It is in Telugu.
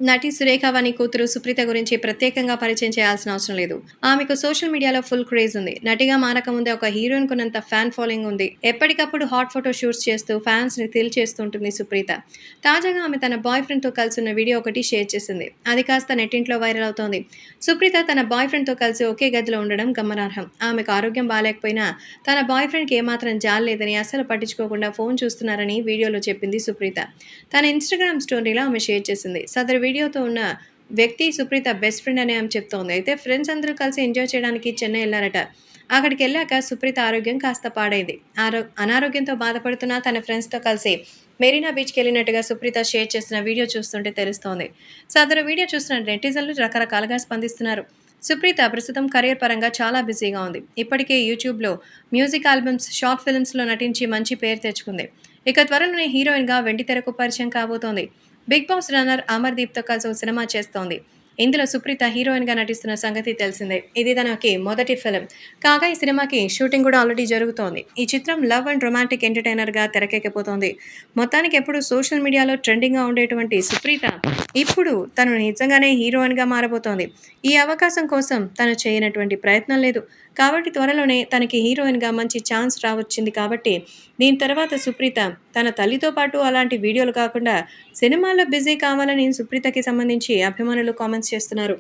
నటి సురేఖ వాణి కూతురు సుప్రీత గురించి ప్రత్యేకంగా పరిచయం చేయాల్సిన అవసరం లేదు. ఆమెకు సోషల్ మీడియాలో ఫుల్ క్రేజ్ ఉంది. నటిగా మారకముందే ఒక హీరోయిన్ కున్నంత ఫ్యాన్ ఫాలోయింగ్ ఉంది. ఎప్పటికప్పుడు హాట్ ఫోటో షూట్స్ చేస్తూ ఫ్యాన్స్ ని థ్రిల్ చేస్తూ ఉంటుంది సుప్రీత. తాజాగా ఆమె తన బాయ్ ఫ్రెండ్ తో కలిసి ఉన్న వీడియో ఒకటి షేర్ చేసింది. అది కాస్త నెట్టింట్లో వైరల్ అవుతోంది. సుప్రీత తన బాయ్ ఫ్రెండ్ తో కలిసి ఒకే గదిలో ఉండడం గమనార్హం. ఆమెకు ఆరోగ్యం బాలేకపోయినా తన బాయ్ ఫ్రెండ్ కి ఏమాత్రం జాలి లేదని అస్సలు పట్టించుకోకుండా ఫోన్ చూస్తున్నారని వీడియోలో చెప్పింది సుప్రీత. తన ఇన్‌స్టాగ్రామ్ స్టోరీలో ఆమె షేర్ చేసింది. సదరు వీడియోతో ఉన్న వ్యక్తి సుప్రీత బెస్ట్ ఫ్రెండ్ అని ఆమె చెప్తోంది. అయితే ఫ్రెండ్స్ అందరూ కలిసి ఎంజాయ్ చేయడానికి చెన్నై ఎళ్లారట. అక్కడికెళ్ళాక సుప్రీత ఆరోగ్యం కాస్త పాడైంది. అనారోగ్యంతో బాధపడుతున్న తన ఫ్రెండ్స్‌తో కలిసి మెరీనా బీచ్‌కెళ్లినట్టుగా సుప్రీత షేర్ చేసిన వీడియో చూస్తుంటే తెలుస్తోంది. సదరు వీడియో చూసిన నెటిజన్లు రకరకాలుగా స్పందిస్తున్నారు. సుప్రీత ప్రస్తుతం కెరీర్ పరంగా చాలా బిజీగా ఉంది. ఇప్పటికే యూట్యూబ్‌లో మ్యూజిక్ ఆల్బమ్స్, షార్ట్ ఫిల్మ్స్‌లో నటించి మంచి పేరు తెచ్చుకుంది. ఇక త్వరలోనే హీరోయిన్‌గా వెండితెరకు పరిచయం కాబోతోంది. 'బిగ్ బాస్' రన్నర్ అమర్‌దీప్‌తో కలిసి ఓ సినిమా చేస్తోంది. ఇందులో సుప్రీత హీరోయిన్‌గా నటిస్తున్న సంగతి తెలిసిందే. ఇది తనకి మొదటి ఫిల్మ్. కాగా ఈ సినిమాకి షూటింగ్ కూడా ఆల్రెడీ జరుగుతోంది. ఈ చిత్రం లవ్ అండ్ రొమాంటిక్ ఎంటర్‌టైనర్‌గా తెరకెక్కబోతోంది. మొత్తానికి ఎప్పుడూ సోషల్ మీడియాలో ట్రెండింగ్‌గా ఉండేటువంటి సుప్రీత ఇప్పుడు తను నిజంగానే హీరోయిన్‌గా మారబోతోంది. ఈ అవకాశం కోసం తను చేయనటువంటి ప్రయత్నం లేదు. కాబట్టి త్వరలోనే తనకి హీరోయిన్‌గా మంచి ఛాన్స్ రావచ్చింది కాబట్టి దీని తర్వాత సుప్రీత తన తల్లితో పాటు అలాంటి వీడియోలు కాకుండా సినిమాల్లో బిజీ కావాలని సుప్రీతకి సంబంధించి అభిమానులు కామెంట్స్ చేస్తున్నారు.